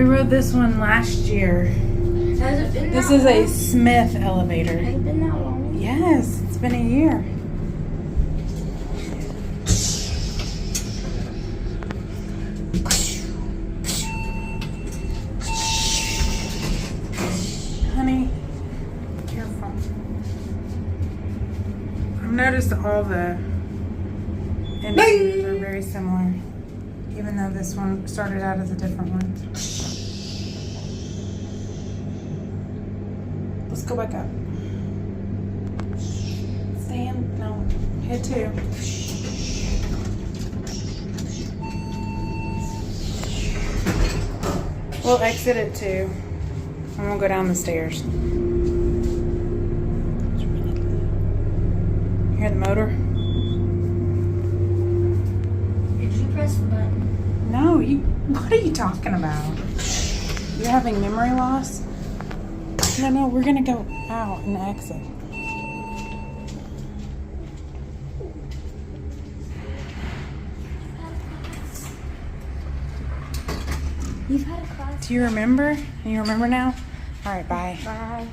We rode this one last year. Has it been This that is a long? Smith elevator. Has it been that long? Yes, it's been a year. Honey, careful. I've noticed all the indicators are very similar, even though this one started out as a different one. Let's go back up. Stand, no, head two. We'll exit at 2. I'm gonna go down the stairs. Hear the motor? Did you press the button? No, what are you talking about? You're having memory loss? No, we're gonna go out and exit. You've had a class. Do you remember? You remember now? All right, bye. Bye.